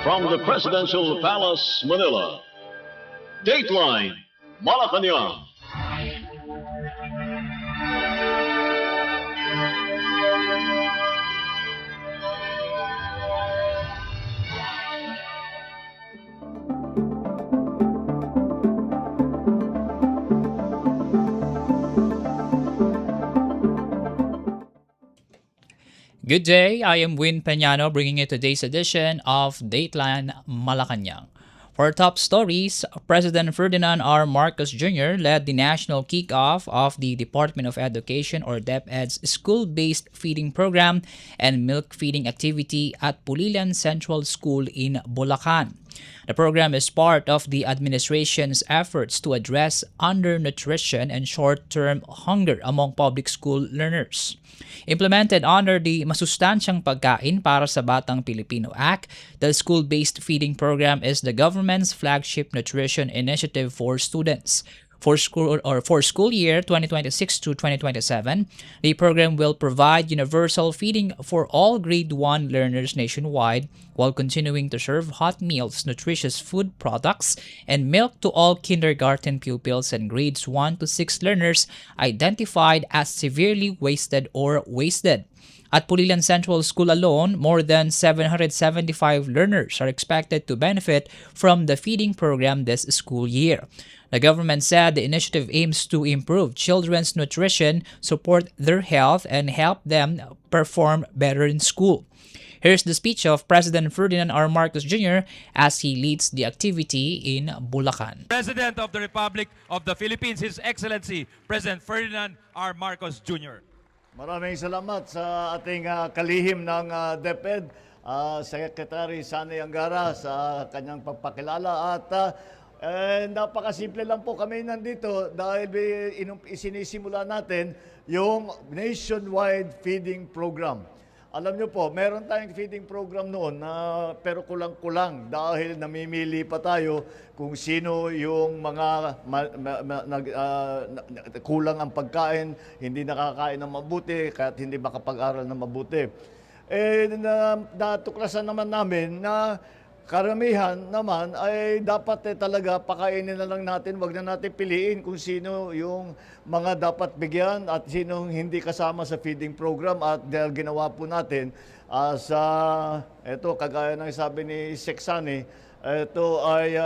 From the Presidential Palace, Manila, Dateline Malacañang. Good day, I am Win Peñano bringing you today's edition of Dateline Malacañang. For top stories, President Ferdinand R. Marcos Jr. led the national kickoff of the Department of Education or DepEd's school-based feeding program and milk feeding activity at Pulilan Central School in Bulacan. The program is part of the administration's efforts to address undernutrition and short-term hunger among public school learners. Implemented under the Masustansyang Pagkain para sa Batang Pilipino Act, the school-based feeding program is the government's flagship nutrition initiative for students. For school year 2026 to 2027, the program will provide universal feeding for all grade 1 learners nationwide while continuing to serve hot meals, nutritious food products, and milk to all kindergarten pupils and grades 1 to 6 learners identified as severely wasted or wasted. At Pulilan Central School alone, more than 775 learners are expected to benefit from the feeding program this school year. The government said the initiative aims to improve children's nutrition, support their health, and help them perform better in school. Here's the speech of President Ferdinand R. Marcos Jr. as he leads the activity in Bulacan. President of the Republic of the Philippines, His Excellency President Ferdinand R. Marcos Jr. Maraming salamat sa ating kalihim ng DepEd, Secretary Sanay Angara sa kanyang pagpakilala at napakasimple lang po kami nandito dahil isinisimula natin yung nationwide feeding program. Alam nyo po, meron tayong feeding program noon pero kulang-kulang dahil namimili pa tayo kung sino yung mga kulang ang pagkain, hindi nakakain ng mabuti, kahit hindi makapag-aral ng mabuti. Natuklasan naman namin na karamihan naman ay dapat talaga pakainin na lang natin, wag na natin piliin kung sino yung mga dapat bigyan at sino hindi kasama sa feeding program at dahil ginawa po natin kagaya ng sabi ni Seksani, ito ay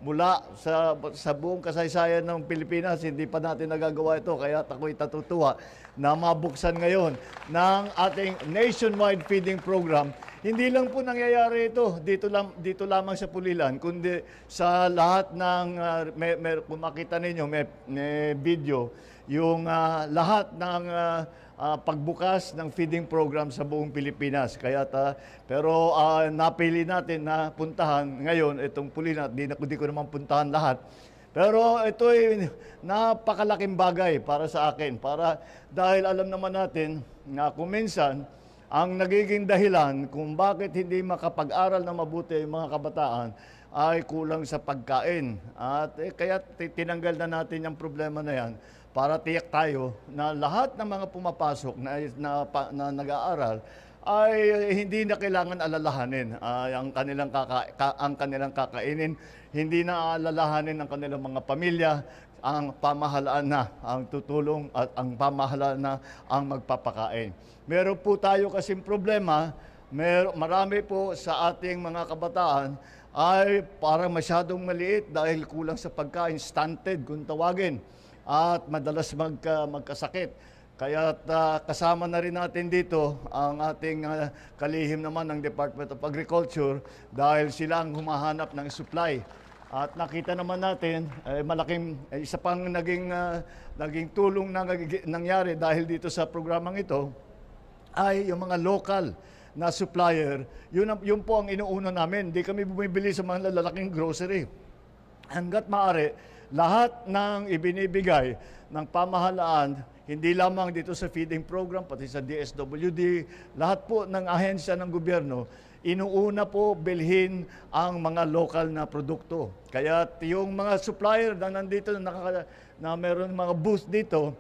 mula sa buong kasaysayan ng Pilipinas, hindi pa natin nagagawa ito, kaya ako'y natutuwa na mabuksan ngayon ng ating nationwide feeding program. Hindi lang po nangyayari ito dito lamang sa Pulilan, kundi sa lahat ng kung makita ninyo may video yung lahat ng pagbukas ng feeding program sa buong Pilipinas. Pero napili natin na puntahan ngayon itong Pulilan. Di ko naman puntahan lahat. Pero ito ay napakalaking bagay para sa akin. Dahil alam naman natin na kung minsan ang nagiging dahilan kung bakit hindi makapag-aral na mabuti yung mga kabataan ay kulang sa pagkain. At kaya tinanggal na natin yung problema na yan para tiyak tayo na lahat ng mga pumapasok na nag-aaral ay hindi na kailangan alalahanin ang kanilang kakainin, hindi na alalahanin ang kanilang mga pamilya, ang pamahalaan na ang tutulong at ang pamahalaan na ang magpapakain. Meron po tayo kasing problema, marami po sa ating mga kabataan ay parang masyadong maliit dahil kulang sa pagkain, stunted kung tawagin, at madalas magkasakit. Kaya kasama na rin natin dito ang ating kalihim naman ng Department of Agriculture dahil sila ang humahanap ng supply. At nakita naman natin, isa pang naging tulong na nangyari dahil dito sa programang ito ay yung mga local na supplier. Yun po ang inuuna namin. Hindi kami bumibili sa mga lalaking grocery. Hanggat maaari, lahat ng ibinibigay ng pamahalaan, hindi lamang dito sa feeding program, pati sa DSWD, lahat po ng ahensya ng gobyerno, inuuna po bilhin ang mga local na produkto. Kaya yung mga supplier na nandito na meron mga booth dito,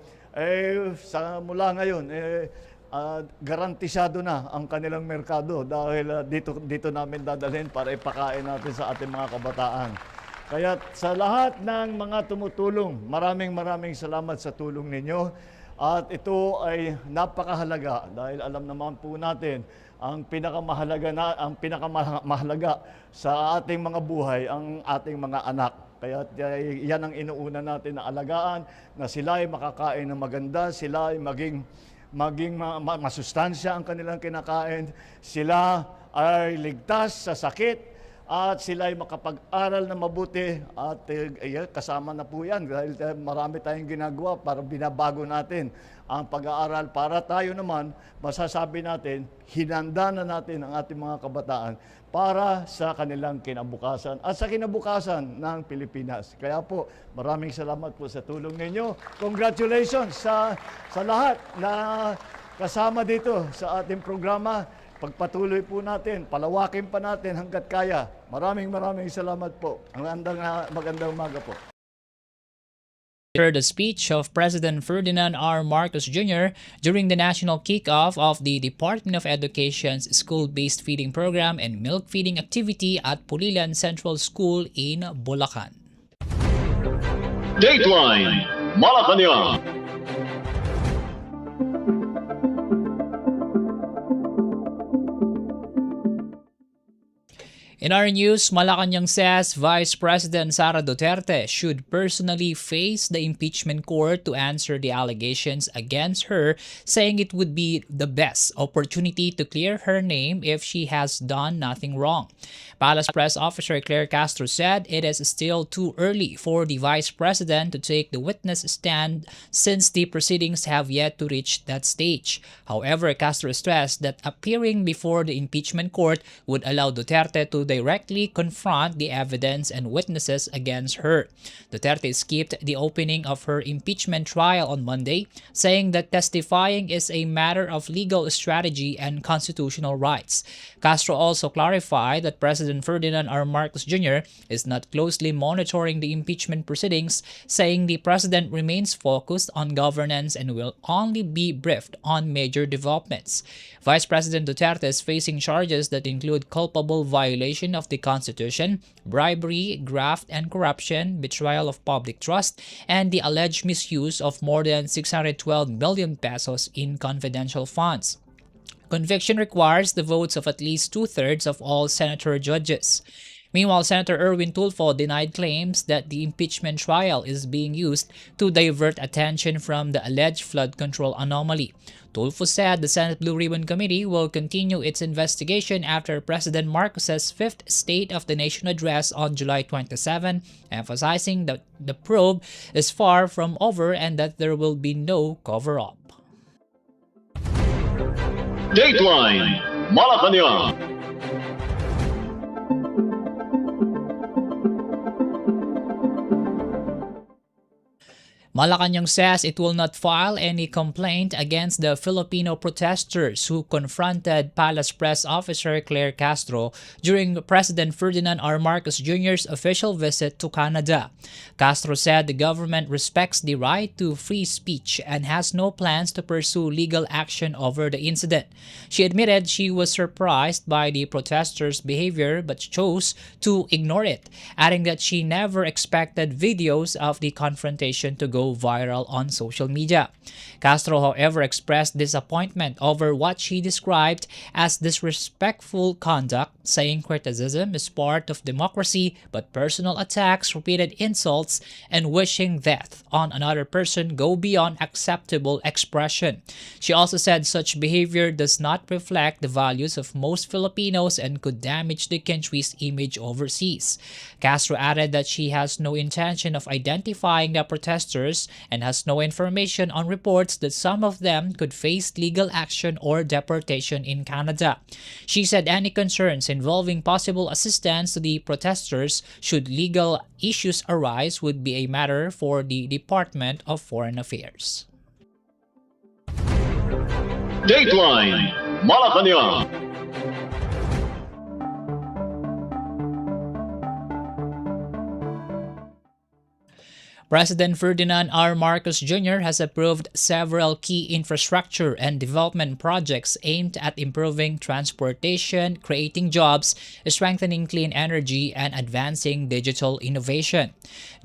mula ngayon, garantisado na ang kanilang merkado dahil dito namin dadalhin para ipakain natin sa ating mga kabataan. Kaya sa lahat ng mga tumutulong, maraming salamat sa tulong ninyo. At ito ay napakahalaga dahil alam naman po natin ang pinakamahalaga sa ating mga buhay ang ating mga anak. Kaya yan ang inuuna natin na alagaan, na sila ay makakain ng maganda, sila ay maging masustansya ang kanilang kinakain, sila ay ligtas sa sakit, at sila ay makapag-aral na mabuti. At kasama na po yan dahil marami tayong ginagawa para binabago natin ang pag-aaral para tayo naman masasabi natin, hinanda na natin ang ating mga kabataan para sa kanilang kinabukasan at sa kinabukasan ng Pilipinas. Kaya po, maraming salamat po sa tulong ninyo. Congratulations sa lahat na kasama dito sa ating programa. Pagpatuloy po natin, palawakin pa natin hanggat kaya. Maraming salamat po. Magandang umaga po. Heard the speech of President Ferdinand R. Marcos Jr. during the national kickoff of the Department of Education's school-based feeding program and milk feeding activity at Pulilan Central School in Bulacan. Dateline Malacañang. In our news, Malacañang says Vice President Sara Duterte should personally face the impeachment court to answer the allegations against her, saying it would be the best opportunity to clear her name if she has done nothing wrong. Palace Press Officer Claire Castro said it is still too early for the Vice President to take the witness stand since the proceedings have yet to reach that stage. However, Castro stressed that appearing before the impeachment court would allow Duterte to directly confront the evidence and witnesses against her. Duterte skipped the opening of her impeachment trial on Monday, saying that testifying is a matter of legal strategy and constitutional rights. Castro also clarified that President Ferdinand R. Marcos Jr. is not closely monitoring the impeachment proceedings, saying the president remains focused on governance and will only be briefed on major developments. Vice President Duterte is facing charges that include culpable violation of the Constitution, bribery, graft and corruption, betrayal of public trust, and the alleged misuse of more than 612 million pesos in confidential funds. Conviction requires the votes of at least two-thirds of all senator judges. Meanwhile, Senator Erwin Tulfo denied claims that the impeachment trial is being used to divert attention from the alleged flood control anomaly. Tulfo said the Senate Blue Ribbon Committee will continue its investigation after President Marcos's fifth State of the Nation address on July 27, emphasizing that the probe is far from over and that there will be no cover-up. Dateline Malacañang. Malacañang says it will not file any complaint against the Filipino protesters who confronted Palace Press Officer Claire Castro during President Ferdinand R. Marcos Jr.'s official visit to Canada. Castro said the government respects the right to free speech and has no plans to pursue legal action over the incident. She admitted she was surprised by the protesters' behavior but chose to ignore it, adding that she never expected videos of the confrontation to go viral on social media. Castro, however, expressed disappointment over what she described as disrespectful conduct, saying criticism is part of democracy, but personal attacks, repeated insults, and wishing death on another person go beyond acceptable expression. She also said such behavior does not reflect the values of most Filipinos and could damage the country's image overseas. Castro added that she has no intention of identifying the protesters and has no information on reports that some of them could face legal action or deportation in Canada. She said any concerns involving possible assistance to the protesters should legal issues arise would be a matter for the Department of Foreign Affairs. Dateline Malacañang. President Ferdinand R. Marcos Jr. has approved several key infrastructure and development projects aimed at improving transportation, creating jobs, strengthening clean energy, and advancing digital innovation.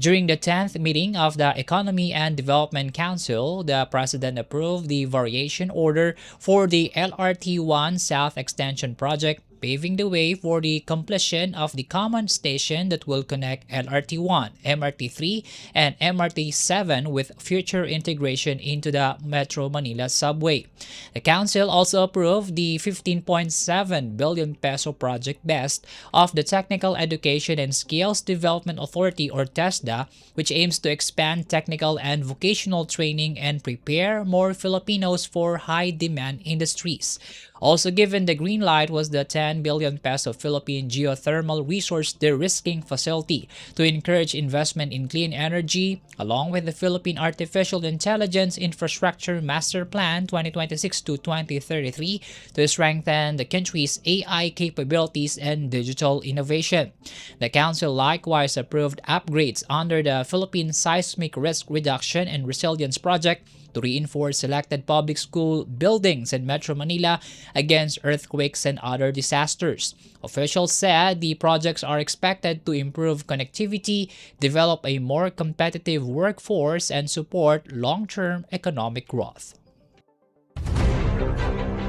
During the 10th meeting of the Economy and Development Council, the President approved the variation order for the LRT-1 South Extension Project, paving the way for the completion of the common station that will connect LRT-1, MRT-3, and MRT-7 with future integration into the Metro Manila subway. The Council also approved the 15.7 billion peso project BEST of the Technical Education and Skills Development Authority or TESDA, which aims to expand technical and vocational training and prepare more Filipinos for high-demand industries. Also given the green light was the 10 billion peso Philippine Geothermal Resource De-risking Facility to encourage investment in clean energy, along with the Philippine Artificial Intelligence Infrastructure Master Plan 2026 to 2033 to strengthen the country's AI capabilities and digital innovation. The Council likewise approved upgrades under the Philippine Seismic Risk Reduction and Resilience Project to reinforce selected public school buildings in Metro Manila against earthquakes and other disasters. Officials said the projects are expected to improve connectivity, develop a more competitive workforce, and support long-term economic growth.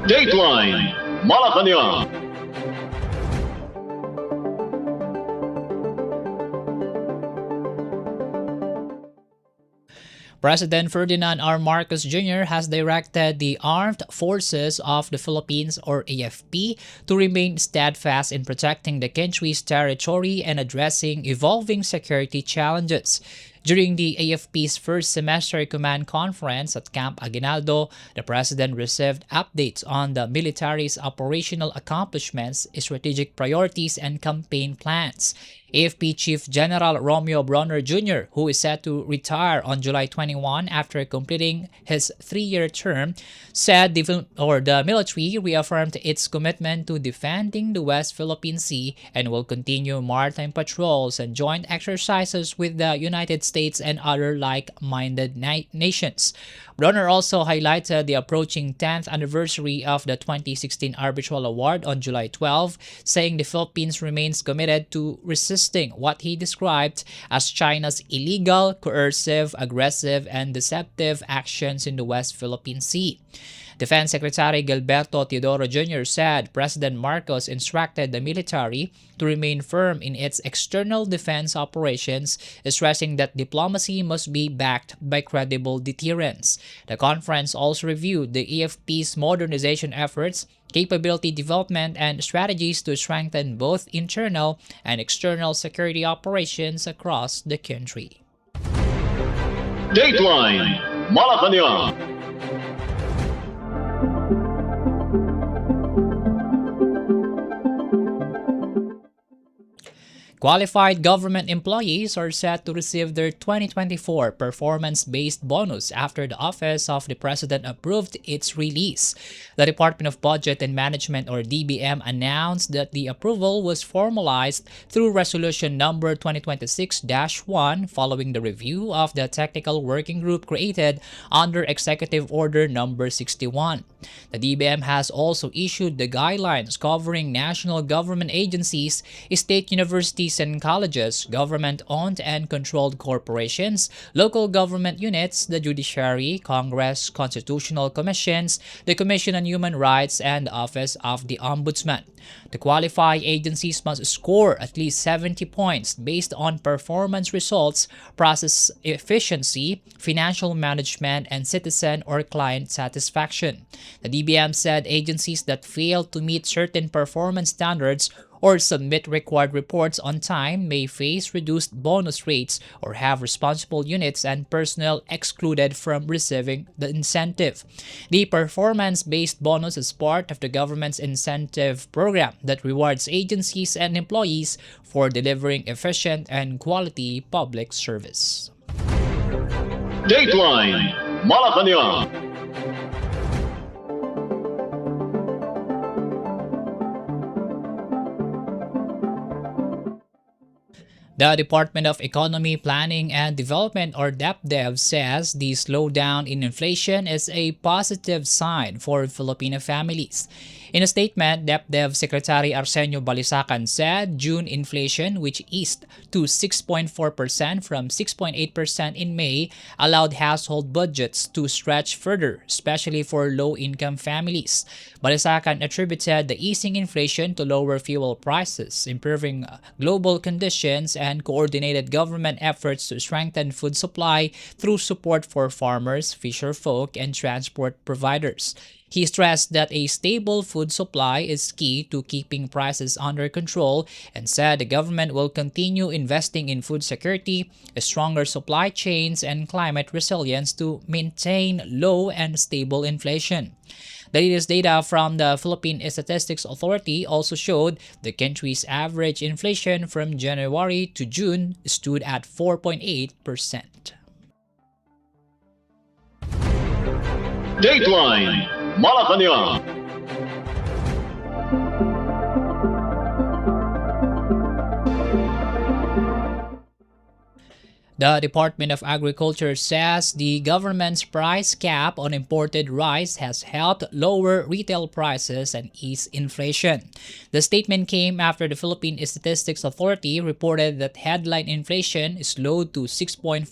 Dateline Malacañang. President Ferdinand R. Marcos Jr. has directed the Armed Forces of the Philippines or AFP to remain steadfast in protecting the country's territory and addressing evolving security challenges. During the AFP's first semester command conference at Camp Aguinaldo, the President received updates on the military's operational accomplishments, strategic priorities, and campaign plans. AFP Chief General Romeo Bronner Jr., who is set to retire on July 21 after completing his 3-year term, said the military reaffirmed its commitment to defending the West Philippine Sea and will continue maritime patrols and joint exercises with the United States and other like-minded nations. Bronner also highlighted the approaching 10th anniversary of the 2016 Arbitral Award on July 12, saying the Philippines remains committed to resisting what he described as China's illegal, coercive, aggressive, and deceptive actions in the West Philippine Sea. Defense Secretary Gilberto Teodoro Jr. said President Marcos instructed the military to remain firm in its external defense operations, stressing that diplomacy must be backed by credible deterrence. The conference also reviewed the AFP's modernization efforts, capability development, and strategies to strengthen both internal and external security operations across the country. Dateline Malacañang. Qualified government employees are set to receive their 2024 performance-based bonus after the Office of the President approved its release. The Department of Budget and Management or DBM announced that the approval was formalized through Resolution Number 2026-1 following the review of the technical working group created under Executive Order Number 61. The DBM has also issued the guidelines covering national government agencies, state universities and colleges, government-owned and controlled corporations, local government units, the judiciary, Congress, constitutional commissions, the Commission on Human Rights, and the Office of the Ombudsman. The qualified agencies must score at least 70 points based on performance results, process efficiency, financial management, and citizen or client satisfaction. The DBM said agencies that fail to meet certain performance standards or submit required reports on time may face reduced bonus rates or have responsible units and personnel excluded from receiving the incentive. The performance-based bonus is part of the government's incentive program that rewards agencies and employees for delivering efficient and quality public service. Dateline Malacañang. The Department of Economy, Planning and Development, or DepDev, says the slowdown in inflation is a positive sign for Filipino families. In a statement, DepDev Secretary Arsenio Balisacan said June inflation, which eased to 6.4% from 6.8% in May, allowed household budgets to stretch further, especially for low-income families. Balisacan attributed the easing inflation to lower fuel prices, improving global conditions, and coordinated government efforts to strengthen food supply through support for farmers, fisherfolk, and transport providers. He stressed that a stable food supply is key to keeping prices under control and said the government will continue investing in food security, stronger supply chains, and climate resilience to maintain low and stable inflation. The latest data from the Philippine Statistics Authority also showed the country's average inflation from January to June stood at 4.8%. Dateline Malacañang. The Department of Agriculture says the government's price cap on imported rice has helped lower retail prices and ease inflation. The statement came after the Philippine Statistics Authority reported that headline inflation slowed to 6.4%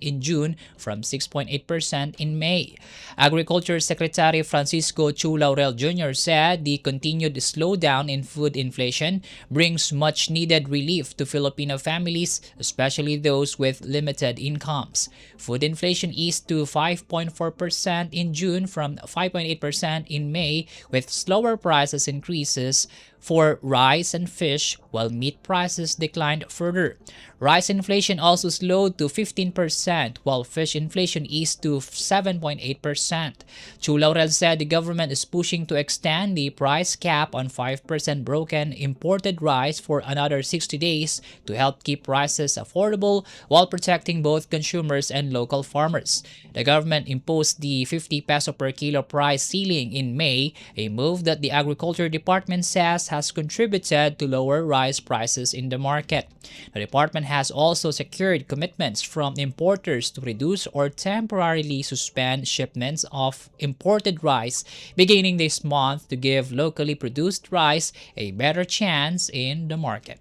in June from 6.8% in May. Agriculture Secretary Francisco Chu Laurel Jr. said the continued slowdown in food inflation brings much-needed relief to Filipino families, especially those with limited incomes. Food inflation eased to 5.4% in June from 5.8% in May, with slower prices increases for rice and fish, while meat prices declined further. Rice inflation also slowed to 15%, while fish inflation eased to 7.8%. Chu Laurel said the government is pushing to extend the price cap on 5% broken imported rice for another 60 days to help keep prices affordable while protecting both consumers and local farmers. The government imposed the 50 peso per kilo price ceiling in May, a move that the Agriculture Department says has contributed to lower rice prices in the market. The department has also secured commitments from importers to reduce or temporarily suspend shipments of imported rice beginning this month to give locally produced rice a better chance in the market.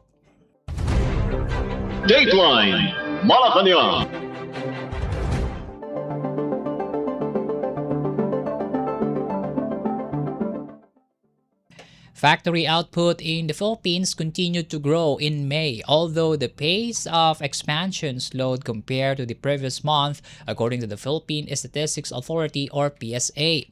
Dateline Malacañang. Factory output in the Philippines continued to grow in May, although the pace of expansion slowed compared to the previous month, according to the Philippine Statistics Authority, or PSA.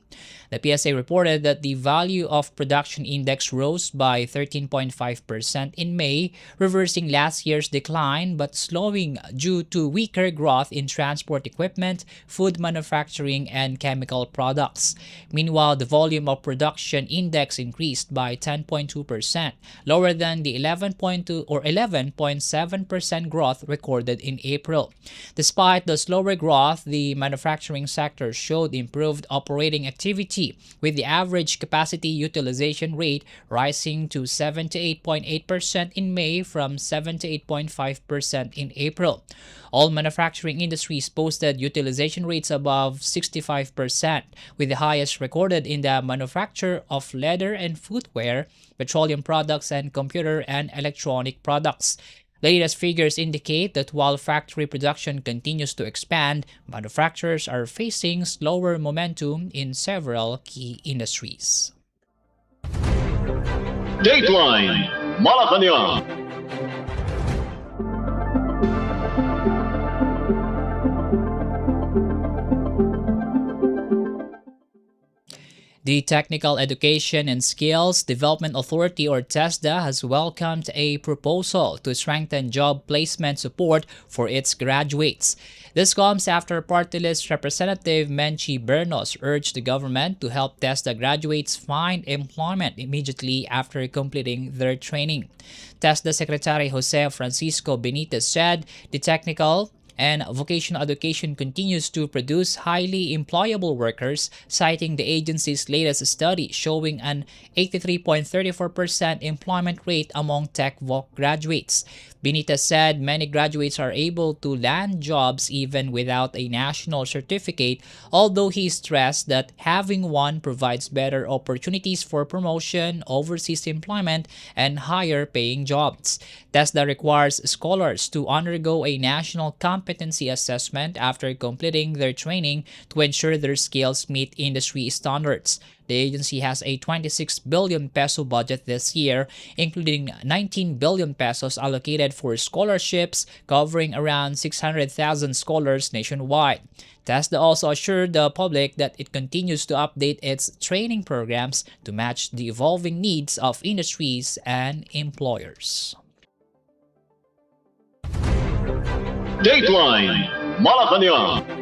The PSA reported that the value of production index rose by 13.5% in May, reversing last year's decline but slowing due to weaker growth in transport equipment, food manufacturing, and chemical products. Meanwhile, the volume of production index increased by 10.2%, lower than the 11.2 or 11.7% growth recorded in April. Despite the slower growth, the manufacturing sector showed improved operating activity, with the average capacity utilization rate rising to 78.8% in May from 78.5% in April. All manufacturing industries posted utilization rates above 65%, with the highest recorded in the manufacture of leather and footwear, petroleum products, and computer and electronic products. The latest figures indicate that while factory production continues to expand, manufacturers are facing slower momentum in several key industries. Dateline Malacañang. The Technical Education and Skills Development Authority, or TESDA, has welcomed a proposal to strengthen job placement support for its graduates. This comes after Party List Representative Menchi Bernos urged the government to help TESDA graduates find employment immediately after completing their training. TESDA Secretary Jose Francisco Benitez said the technical and vocational education continues to produce highly employable workers, citing the agency's latest study showing an 83.34% employment rate among tech voc graduates. Benitez said many graduates are able to land jobs even without a national certificate, although he stressed that having one provides better opportunities for promotion, overseas employment, and higher paying jobs. TESDA requires scholars to undergo a national competency assessment after completing their training to ensure their skills meet industry standards. The agency has a 26 billion peso budget this year, including 19 billion pesos allocated for scholarships, covering around 600,000 scholars nationwide. TESDA also assured the public that it continues to update its training programs to match the evolving needs of industries and employers. Dateline Malacañang.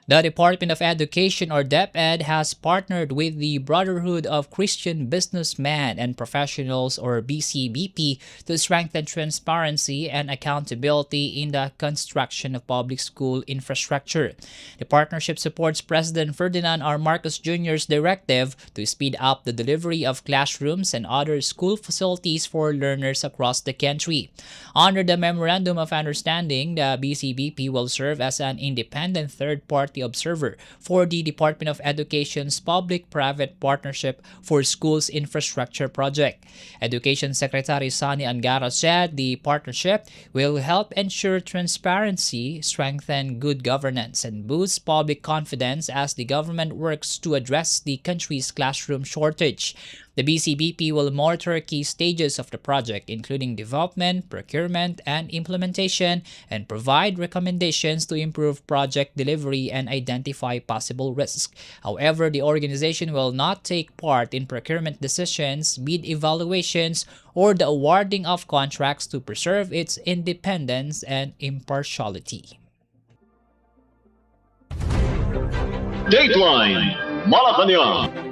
The Department of Education, or DepEd, has partnered with the Brotherhood of Christian Businessmen and Professionals, or BCBP, to strengthen transparency and accountability in the construction of public school infrastructure. The partnership supports President Ferdinand R. Marcos Jr.'s directive to speed up the delivery of classrooms and other school facilities for learners across the country. Under the Memorandum of Understanding, the BCBP will serve as an independent third-party observer for the Department of Education's Public-Private Partnership for Schools Infrastructure Project. Education Secretary Sani Angara said the partnership will help ensure transparency, strengthen good governance, and boost public confidence as the government works to address the country's classroom shortage. The BCBP will monitor key stages of the project, including development, procurement, and implementation, and provide recommendations to improve project delivery and identify possible risks. However, the organization will not take part in procurement decisions, bid evaluations, or the awarding of contracts to preserve its independence and impartiality. Dateline Malacañang.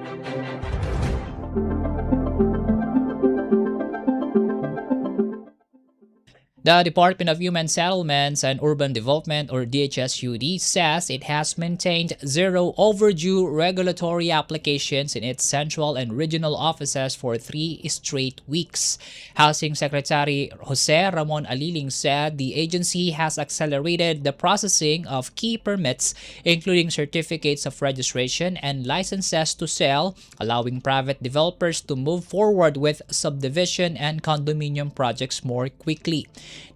The Department of Human Settlements and Urban Development, or DHSUD, says it has maintained zero overdue regulatory applications in its central and regional offices for 3 straight weeks. Housing Secretary Jose Ramon Aliling said the agency has accelerated the processing of key permits, including certificates of registration and licenses to sell, allowing private developers to move forward with subdivision and condominium projects more quickly.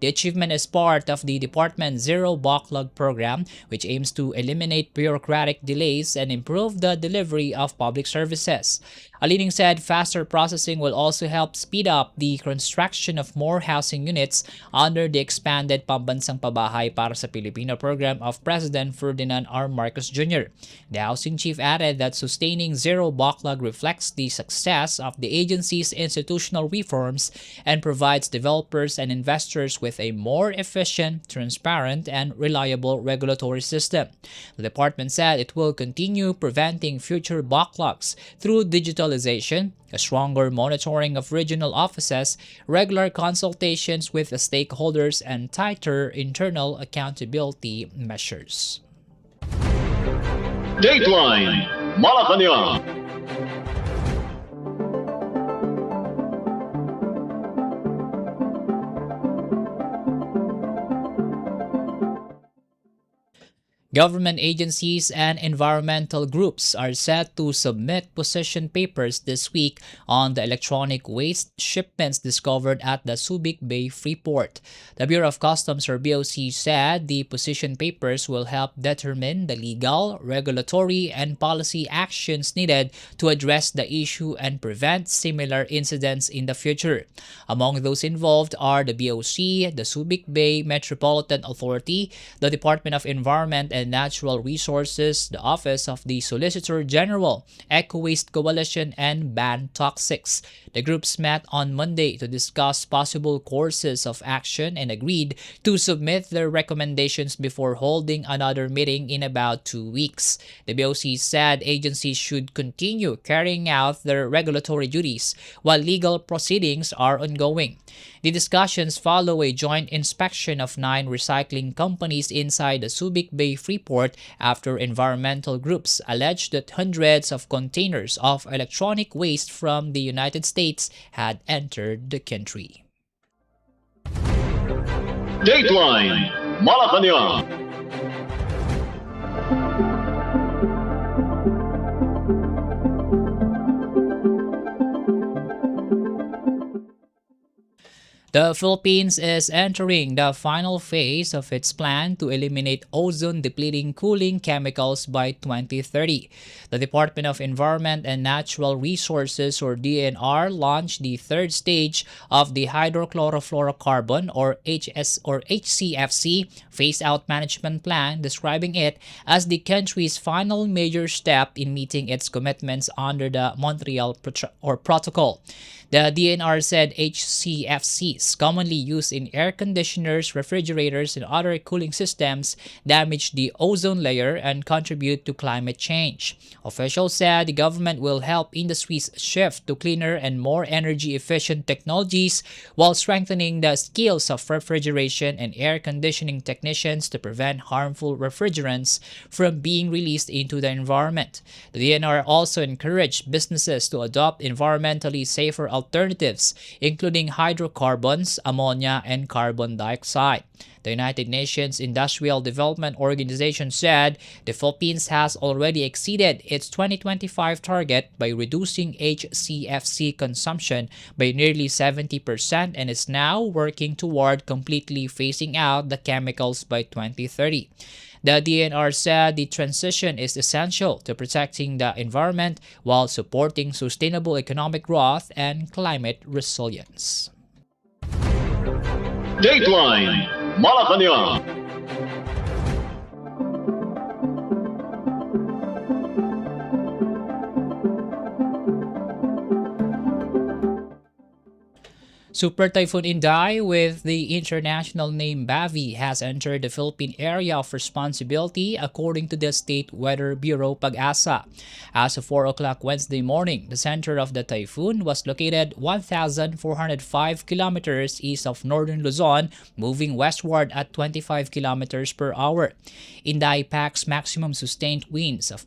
The achievement is part of the department's Zero Backlog program, which aims to eliminate bureaucratic delays and improve the delivery of public services. Aliling said faster processing will also help speed up the construction of more housing units under the expanded Pambansang Pabahay para sa Pilipino program of President Ferdinand R. Marcos Jr. The housing chief added that sustaining zero backlog reflects the success of the agency's institutional reforms and provides developers and investors with a more efficient, transparent, and reliable regulatory system. The department said it will continue preventing future backlogs through digitalization, a stronger monitoring of regional offices, regular consultations with the stakeholders, and tighter internal accountability measures. Dateline Malacañang. Government agencies and environmental groups are set to submit position papers this week on the electronic waste shipments discovered at the Subic Bay Freeport. The Bureau of Customs, or BOC, said the position papers will help determine the legal, regulatory, and policy actions needed to address the issue and prevent similar incidents in the future. Among those involved are the BOC, the Subic Bay Metropolitan Authority, the Department of Environment and Natural Resources, the Office of the Solicitor General, Eco Waste Coalition, and Ban Toxics. The groups met on Monday to discuss possible courses of action and agreed to submit their recommendations before holding another meeting in about 2 weeks. The BOC said agencies should continue carrying out their regulatory duties while legal proceedings are ongoing. The discussions follow a joint inspection of 9 recycling companies inside the Subic Bay Freeport after environmental groups alleged that hundreds of containers of electronic waste from the United States had entered the country. Dateline Malacañang. The Philippines is entering the final phase of its plan to eliminate ozone-depleting cooling chemicals by 2030. The Department of Environment and Natural Resources, or DNR, launched the third stage of the hydrochlorofluorocarbon, or HCFC, phase-out management plan, describing it as the country's final major step in meeting its commitments under the Montreal Protocol. The DNR said HCFCs, commonly used in air conditioners, refrigerators, and other cooling systems, damage the ozone layer and contribute to climate change. Officials said the government will help industries shift to cleaner and more energy-efficient technologies while strengthening the skills of refrigeration and air conditioning technicians to prevent harmful refrigerants from being released into the environment. The DNR also encouraged businesses to adopt environmentally safer alternatives, including hydrocarbons, ammonia, and carbon dioxide. The United Nations Industrial Development Organization said the Philippines has already exceeded its 2025 target by reducing HCFC consumption by nearly 70% and is now working toward completely phasing out the chemicals by 2030. The DNR said the transition is essential to protecting the environment while supporting sustainable economic growth and climate resilience. Dateline Malacañang. Super Typhoon Inday, with the international name Bavi, has entered the Philippine area of responsibility according to the State Weather Bureau Pag-asa. As of 4 o'clock Wednesday morning, the center of the typhoon was located 1,405 kilometers east of northern Luzon, moving westward at 25 kilometers per hour. Inday packs maximum sustained winds of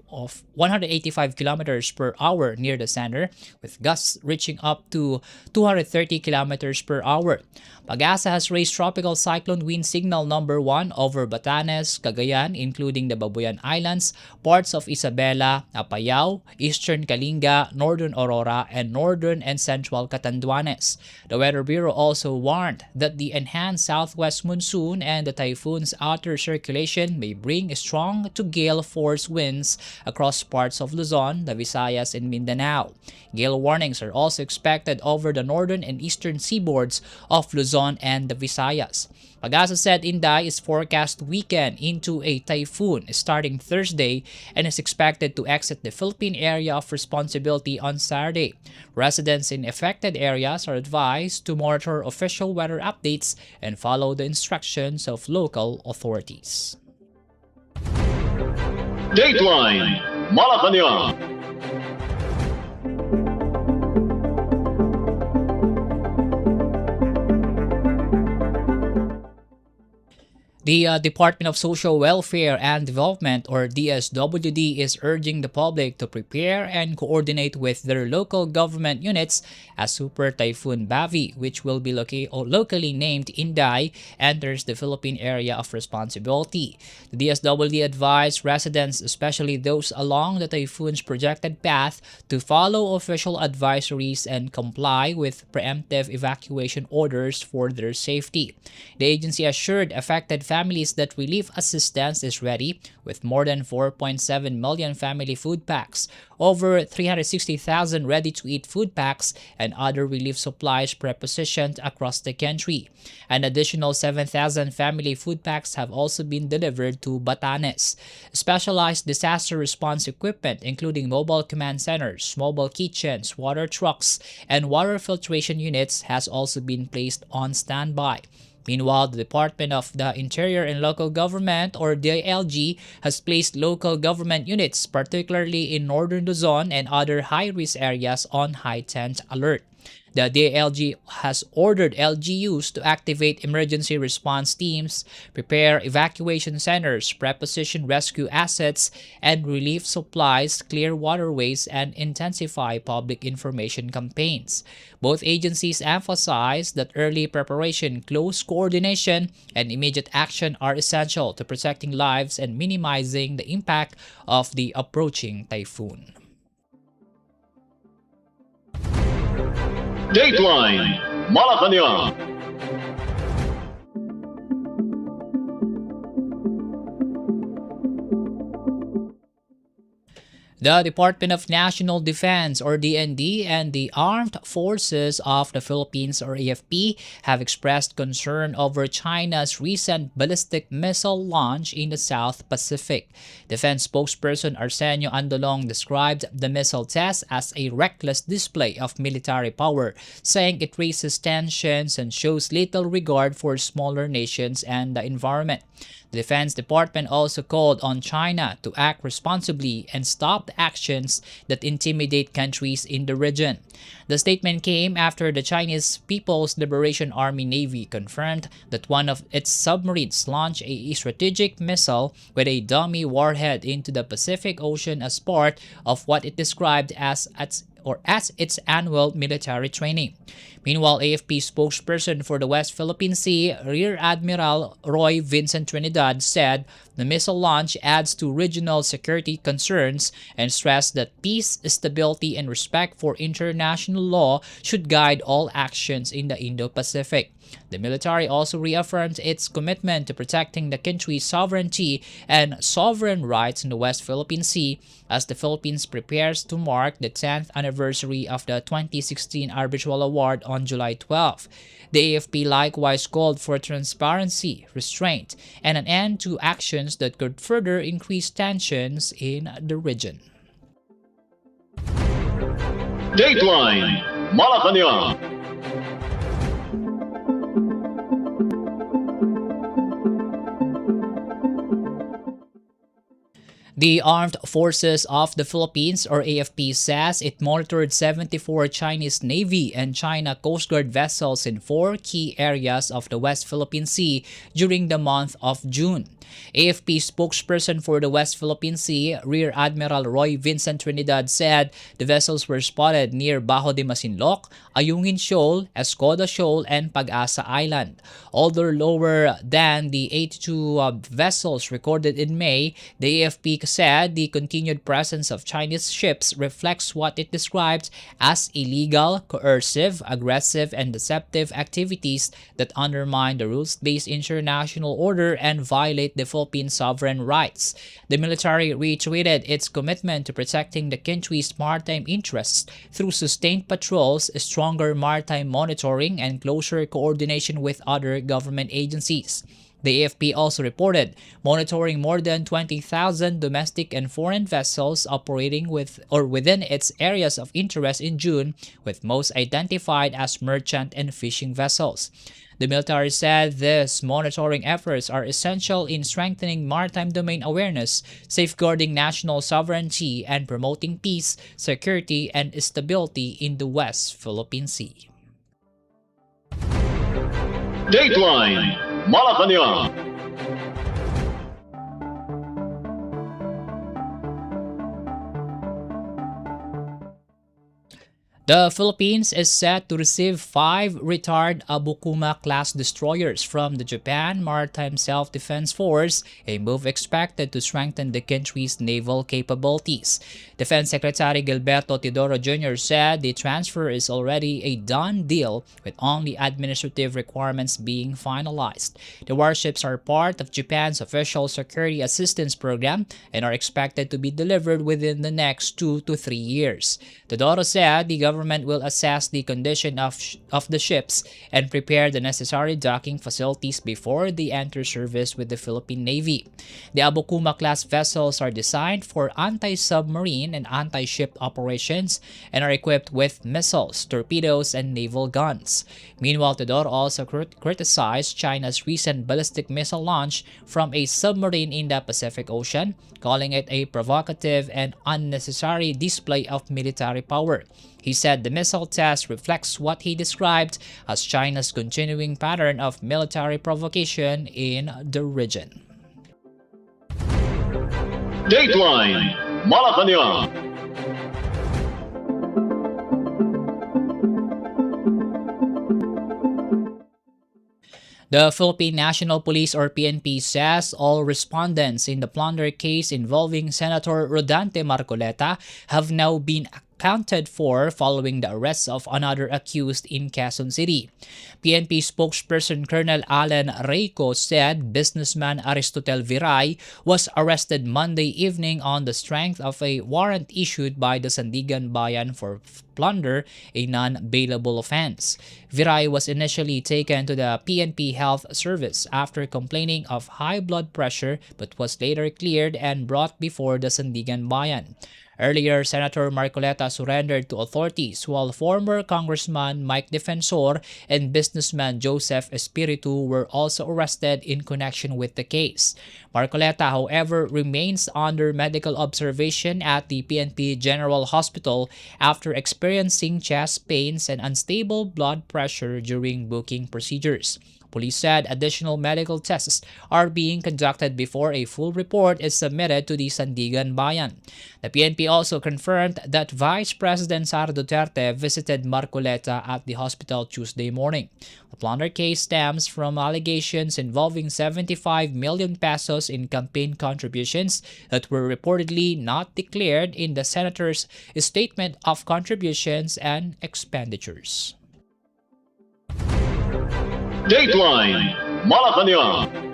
185 kilometers per hour near the center, with gusts reaching up to 230 kilometers per hour. Pag-asa has raised tropical cyclone wind signal number 1 over Batanes, Cagayan, including the Babuyan Islands, parts of Isabela, Apayao, Eastern Kalinga, Northern Aurora, and Northern and Central Catanduanes. The Weather Bureau also warned that the enhanced southwest monsoon and the typhoon's outer circulation may bring strong to gale force winds across parts of Luzon, the Visayas, and Mindanao. Gale warnings are also expected over the northern and eastern seaboards of Luzon and the Visayas. Pag-asa said Inday is forecast to weaken into a typhoon starting Thursday and is expected to exit the Philippine area of responsibility on Saturday. Residents in affected areas are advised to monitor official weather updates and follow the instructions of local authorities. Dateline Malacañang. The Department of Social Welfare and Development, or DSWD, is urging the public to prepare and coordinate with their local government units as Super Typhoon Bavi, which will be locally named Inday, enters the Philippine area of responsibility. The DSWD advised residents, especially those along the typhoon's projected path, to follow official advisories and comply with preemptive evacuation orders for their safety. The agency assured affected families that relief assistance is ready, with more than 4.7 million family food packs, over 360,000 ready-to-eat food packs, and other relief supplies prepositioned across the country. An additional 7,000 family food packs have also been delivered to Batanes. Specialized disaster response equipment, including mobile command centers, mobile kitchens, water trucks, and water filtration units, has also been placed on standby. Meanwhile, the Department of the Interior and Local Government, or DILG, has placed local government units, particularly in northern Luzon and other high-risk areas, on heightened alert. The DILG has ordered LGUs to activate emergency response teams, prepare evacuation centers, preposition rescue assets and relief supplies, clear waterways, and intensify public information campaigns. Both agencies emphasize that early preparation, close coordination, and immediate action are essential to protecting lives and minimizing the impact of the approaching typhoon. Dateline Malacañang. The Department of National Defense or DND and the Armed Forces of the Philippines or AFP have expressed concern over China's recent ballistic missile launch in the South Pacific. Defense spokesperson Arsenio Andolong described the missile test as a reckless display of military power, saying it raises tensions and shows little regard for smaller nations and the environment. The Defense Department also called on China to act responsibly and stop the actions that intimidate countries in the region. The statement came after the Chinese People's Liberation Army Navy confirmed that one of its submarines launched a strategic missile with a dummy warhead into the Pacific Ocean as part of what it described as its annual military training. Meanwhile, AFP spokesperson for the West Philippine Sea, Rear Admiral Roy Vincent Trinidad, said the missile launch adds to regional security concerns and stressed that peace, stability, and respect for international law should guide all actions in the Indo-Pacific. The military also reaffirmed its commitment to protecting the country's sovereignty and sovereign rights in the West Philippine Sea as the Philippines prepares to mark the 10th anniversary of the 2016 Arbitral Award on July 12. The AFP likewise called for transparency, restraint, and an end to actions that could further increase tensions in the region. Dateline Malacañang. The Armed Forces of the Philippines or AFP says it monitored 74 Chinese Navy and China Coast Guard vessels in 4 key areas of the West Philippine Sea during the month of June. AFP spokesperson for the West Philippine Sea, Rear Admiral Roy Vincent Trinidad, said the vessels were spotted near Bajo de Masinloc, Ayungin Shoal, Escoda Shoal, and Pag-asa Island. Although lower than the 82 vessels recorded in May, the AFP said the continued presence of Chinese ships reflects what it described as illegal, coercive, aggressive, and deceptive activities that undermine the rules-based international order and violate the Philippine sovereign rights. The military reiterated its commitment to protecting the country's maritime interests through sustained patrols, stronger maritime monitoring, and closer coordination with other government agencies. The AFP also reported monitoring more than 20,000 domestic and foreign vessels operating with or within its areas of interest in June, with most identified as merchant and fishing vessels. The military said these monitoring efforts are essential in strengthening maritime domain awareness, safeguarding national sovereignty, and promoting peace, security, and stability in the West Philippine Sea. Dateline Malacañang. The Philippines is set to receive 5 retired Abukuma-class destroyers from the Japan Maritime Self-Defense Force, a move expected to strengthen the country's naval capabilities. Defense Secretary Gilberto Teodoro Jr. said the transfer is already a done deal, with only administrative requirements being finalized. The warships are part of Japan's official security assistance program and are expected to be delivered within the next 2 to 3 years. Teodoro said the government will assess the condition of the ships and prepare the necessary docking facilities before they enter service with the Philippine Navy. The Abukuma-class vessels are designed for anti-submarine and anti-ship operations and are equipped with missiles, torpedoes, and naval guns. Meanwhile, Teodoro also criticized China's recent ballistic missile launch from a submarine in the Pacific Ocean, calling it a provocative and unnecessary display of military power. He said said the missile test reflects what he described as China's continuing pattern of military provocation in the region. Dateline Malacañang. The Philippine National Police or PNP says all respondents in the plunder case involving Senator Rodante Marcoleta have now been accounted for following the arrest of another accused in Quezon City. PNP spokesperson Colonel Alan Reyco said businessman Aristotel Viray was arrested Monday evening on the strength of a warrant issued by the Sandigan Bayan for plunder, a non-bailable offense. Viray was initially taken to the PNP Health Service after complaining of high blood pressure but was later cleared and brought before the Sandigan Bayan. Earlier, Senator Marcoleta surrendered to authorities while former Congressman Mike Defensor and businessman Joseph Espiritu were also arrested in connection with the case. Marcoleta, however, remains under medical observation at the PNP General Hospital after experiencing chest pains and unstable blood pressure during booking procedures. Police said additional medical tests are being conducted before a full report is submitted to the Sandigan Bayan. The PNP also confirmed that Vice President Sara Duterte visited Marcoleta at the hospital Tuesday morning. The plunder case stems from allegations involving 75 million pesos in campaign contributions that were reportedly not declared in the senator's statement of contributions and expenditures. Dateline Malacañang.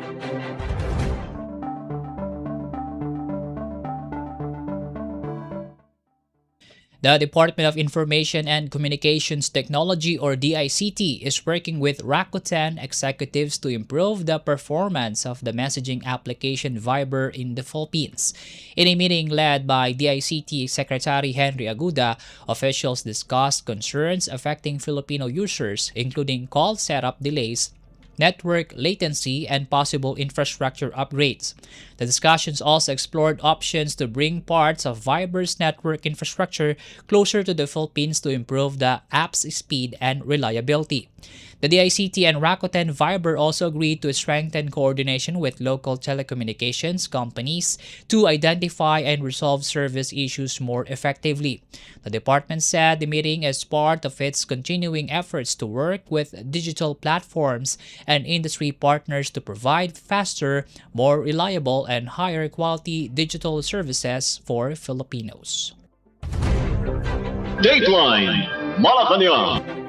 The Department of Information and Communications Technology or DICT is working with Rakuten executives to improve the performance of the messaging application Viber in the Philippines. In a meeting led by DICT Secretary Henry Aguda, officials discussed concerns affecting Filipino users, including call setup delays, network latency, and possible infrastructure upgrades. The discussions also explored options to bring parts of Viber's network infrastructure closer to the Philippines to improve the app's speed and reliability. The DICT and Rakuten Viber also agreed to strengthen coordination with local telecommunications companies to identify and resolve service issues more effectively. The department said the meeting is part of its continuing efforts to work with digital platforms and industry partners to provide faster, more reliable, and higher quality digital services for Filipinos. Dateline Malacañang.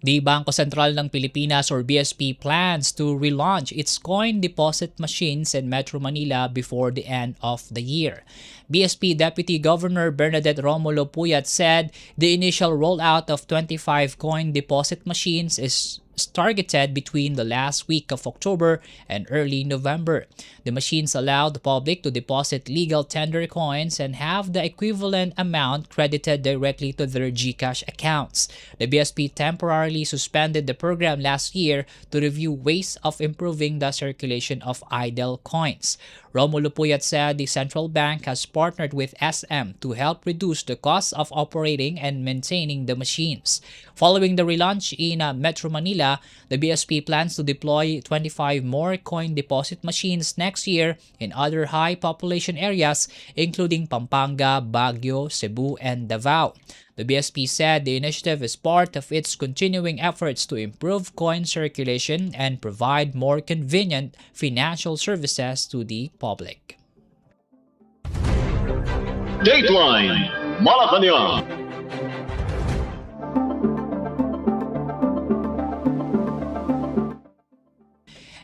The Bangko Sentral ng Pilipinas or BSP plans to relaunch its coin deposit machines in Metro Manila before the end of the year. BSP Deputy Governor Bernadette Romulo Puyat said the initial rollout of 25 coin deposit machines is targeted between the last week of October and early November. The machines allow the public to deposit legal tender coins and have the equivalent amount credited directly to their GCash accounts. The BSP temporarily suspended the program last year to review ways of improving the circulation of idle coins. Romulo Puyat said the central bank has partnered with SM to help reduce the cost of operating and maintaining the machines. Following the relaunch in Metro Manila, the BSP plans to deploy 25 more coin deposit machines next year in other high population areas including Pampanga, Baguio, Cebu, and Davao. The BSP said the initiative is part of its continuing efforts to improve coin circulation and provide more convenient financial services to the public. Dateline Malacañang.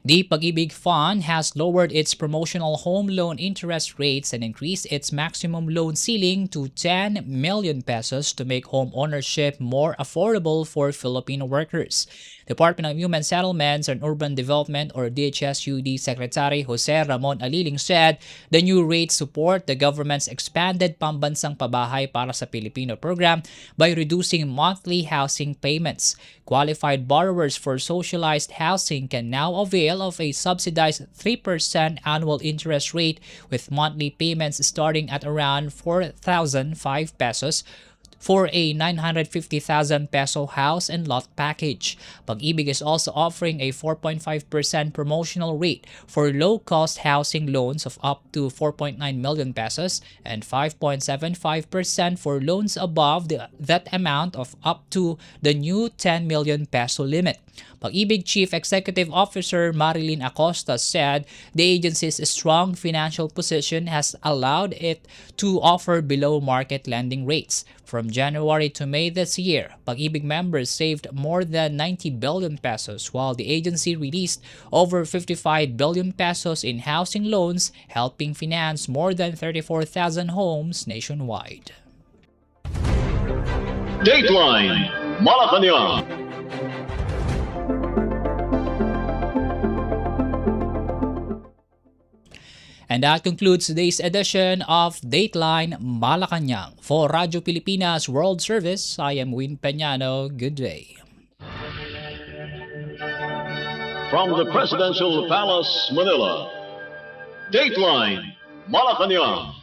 The Pag-ibig Fund has lowered its promotional home loan interest rates and increased its maximum loan ceiling to 10 million pesos to make home ownership more affordable for Filipino workers. Department of Human Settlements and Urban Development or DHSUD Secretary Jose Ramon Aliling said the new rates support the government's expanded pambansang pabahay para sa Pilipino program by reducing monthly housing payments. Qualified borrowers for socialized housing can now avail of a subsidized 3% annual interest rate with monthly payments starting at around 4,005 pesos for a 950,000 peso house and lot package. Pag-ibig is also offering a 4.5% promotional rate for low-cost housing loans of up to 4.9 million pesos and 5.75% for loans above that amount of up to the new 10 million peso limit. Pag-ibig Chief Executive Officer Marilyn Acosta said the agency's strong financial position has allowed it to offer below-market lending rates. From January to May this year, Pag-ibig members saved more than 90 billion pesos while the agency released over 55 billion pesos in housing loans, helping finance more than 34,000 homes nationwide. Dateline Malacañang. And that concludes today's edition of Dateline Malacañang. For Radyo Pilipinas World Service, I am Win Peñano. Good day. From the Presidential Palace, Manila, Dateline Malacañang.